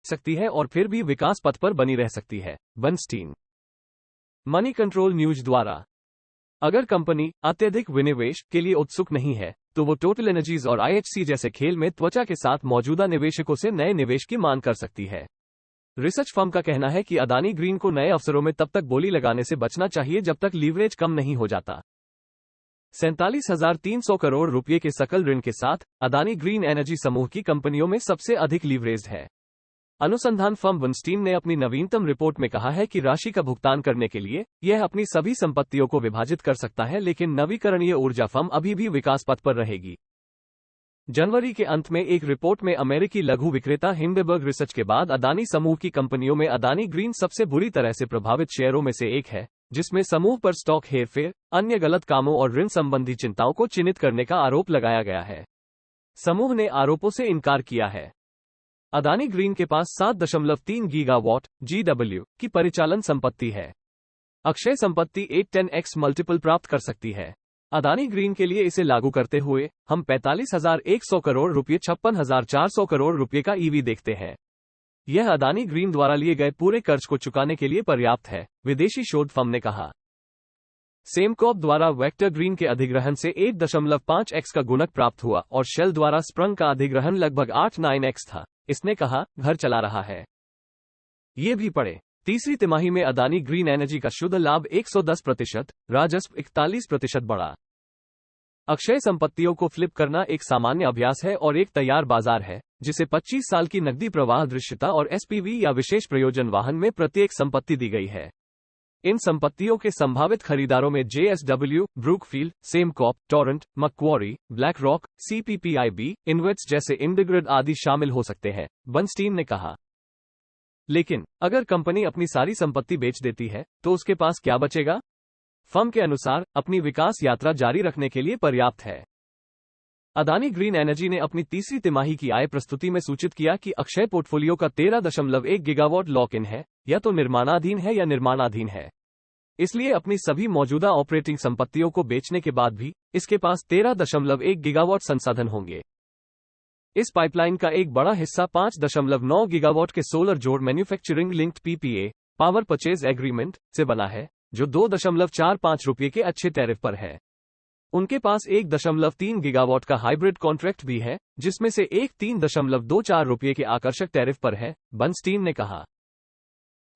सकती है और फिर भी विकास पथ पर बनी रह सकती है। बर्नस्टीन मनी कंट्रोल न्यूज द्वारा। अगर कंपनी अत्यधिक विनिवेश के लिए उत्सुक नहीं है, तो वो टोटल एनर्जीज और आईएचसी जैसे खेल में त्वचा के साथ मौजूदा निवेशकों से नए निवेश की मांग कर सकती है। रिसर्च फर्म का कहना है कि अदानी ग्रीन को नए अवसरों में तब तक बोली लगाने से बचना चाहिए जब तक लीवरेज कम नहीं हो जाता। 47,300 करोड़ रुपए के सकल ऋण के साथ अदानी ग्रीन एनर्जी समूह की कंपनियों में सबसे अधिक लीवरेज्ड है। अनुसंधान फर्म बर्नस्टीन ने अपनी नवीनतम रिपोर्ट में कहा है कि राशि का भुगतान करने के लिए यह अपनी सभी संपत्तियों को विभाजित कर सकता है, लेकिन नवीकरणीय ऊर्जा फर्म अभी भी विकास पथ पर रहेगी। जनवरी के अंत में एक रिपोर्ट में अमेरिकी लघु विक्रेता हिंडेनबर्ग रिसर्च के बाद अदानी समूह की कंपनियों में अदानी ग्रीन सबसे बुरी तरह से प्रभावित शेयरों में से एक है, जिसमें समूह पर स्टॉक हेरफेर, अन्य गलत कामों और ऋण संबंधी चिंताओं को चिन्हित करने का आरोप लगाया गया है। समूह ने आरोपों से इनकार किया है। अदानी ग्रीन के पास 7.3 गीगावाट GW की परिचालन संपत्ति है। अक्षय संपत्ति 8-10x मल्टीपल प्राप्त कर सकती है। अदानी ग्रीन के लिए इसे लागू करते हुए हम 45,100 करोड़ रुपये 56,400 करोड़ रुपये का ईवी देखते हैं। यह अदानी ग्रीन द्वारा लिए गए पूरे कर्ज को चुकाने के लिए पर्याप्त है, विदेशी शोध फर्म ने कहा। सेमकॉर्प द्वारा वेक्टर ग्रीन के अधिग्रहण से 8.5x का गुणक प्राप्त हुआ और शेल द्वारा स्प्रंग का अधिग्रहण लगभग 8-9x था, इसने कहा। घर चला रहा है। ये भी पढ़े। तीसरी तिमाही में अदानी ग्रीन एनर्जी का शुद्ध लाभ 110%, राजस्व 41% बढ़ा। अक्षय संपत्तियों को फ्लिप करना एक सामान्य अभ्यास है और एक तैयार बाजार है, जिसे 25 साल की नकदी प्रवाह दृश्यता और एसपीवी या विशेष प्रयोजन वाहन में प्रत्येक संपत्ति दी गई है। इन संपत्तियों के संभावित खरीदारों में JSW, Brookfield, Sembcorp, Torrent, Macquarie, BlackRock, CPPIB, इन्वेट्स जैसे इंडग्रिड आदि शामिल हो सकते हैं, बर्नस्टीन ने कहा। लेकिन अगर कंपनी अपनी सारी संपत्ति बेच देती है, तो उसके पास क्या बचेगा? फर्म के अनुसार अपनी विकास यात्रा जारी रखने के लिए पर्याप्त है। अदानी ग्रीन एनर्जी ने अपनी तीसरी तिमाही की आय प्रस्तुति में सूचित किया कि अक्षय पोर्टफोलियो का 13.1 गीगावाट लॉक इन है, या तो निर्माणाधीन है या निर्माणाधीन है। इसलिए अपनी सभी मौजूदा ऑपरेटिंग संपत्तियों को बेचने के बाद भी इसके पास 13.1 गीगावाट संसाधन होंगे। इस पाइपलाइन का एक बड़ा हिस्सा 5.9 गीगावाट के सोलर जोड़ manufacturing linked PPA power purchase agreement से बना है, जो 2.45 रुपये के अच्छे टैरिफ पर है। उनके पास 1.3 गीगावाट का हाइब्रिड कॉन्ट्रैक्ट भी है, जिसमें से एक 3.24 रुपये के आकर्षक टैरिफ पर है, बर्नस्टीन ने कहा।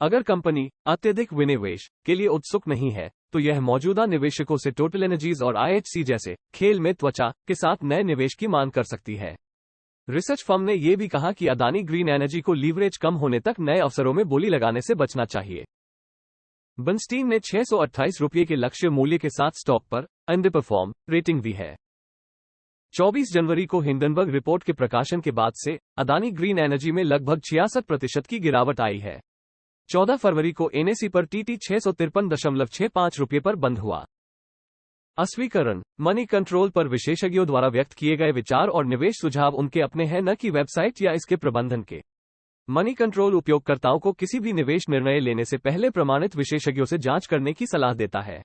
अगर कंपनी अत्यधिक विनिवेश के लिए उत्सुक नहीं है, तो यह मौजूदा निवेशकों से टोटल एनर्जीज और IHC जैसे खेल में त्वचा के साथ नए निवेश की मांग कर सकती है। रिसर्च फर्म ने यह भी कहा कि अदानी ग्रीन एनर्जी को लीवरेज कम होने तक नए अवसरों में बोली लगाने से बचना चाहिए। बर्नस्टीन ने 628 रुपये के लक्ष्य मूल्य के साथ स्टॉक पर अंडरपरफॉर्म रेटिंग दी है। 24 जनवरी को हिंडनबर्ग रिपोर्ट के प्रकाशन के बाद से अदानी ग्रीन एनर्जी में लगभग 66% की गिरावट आई है। 14 फरवरी को NSE पर TT 653.65 रुपये पर बंद हुआ। अस्वीकरण। मनी कंट्रोल पर विशेषज्ञों द्वारा व्यक्त किए गए विचार और निवेश सुझाव उनके अपने हैं, न कि वेबसाइट या इसके प्रबंधन के। मनी कंट्रोल उपयोगकर्ताओं को किसी भी निवेश निर्णय लेने से पहले प्रमाणित विशेषज्ञों से जांच करने की सलाह देता है।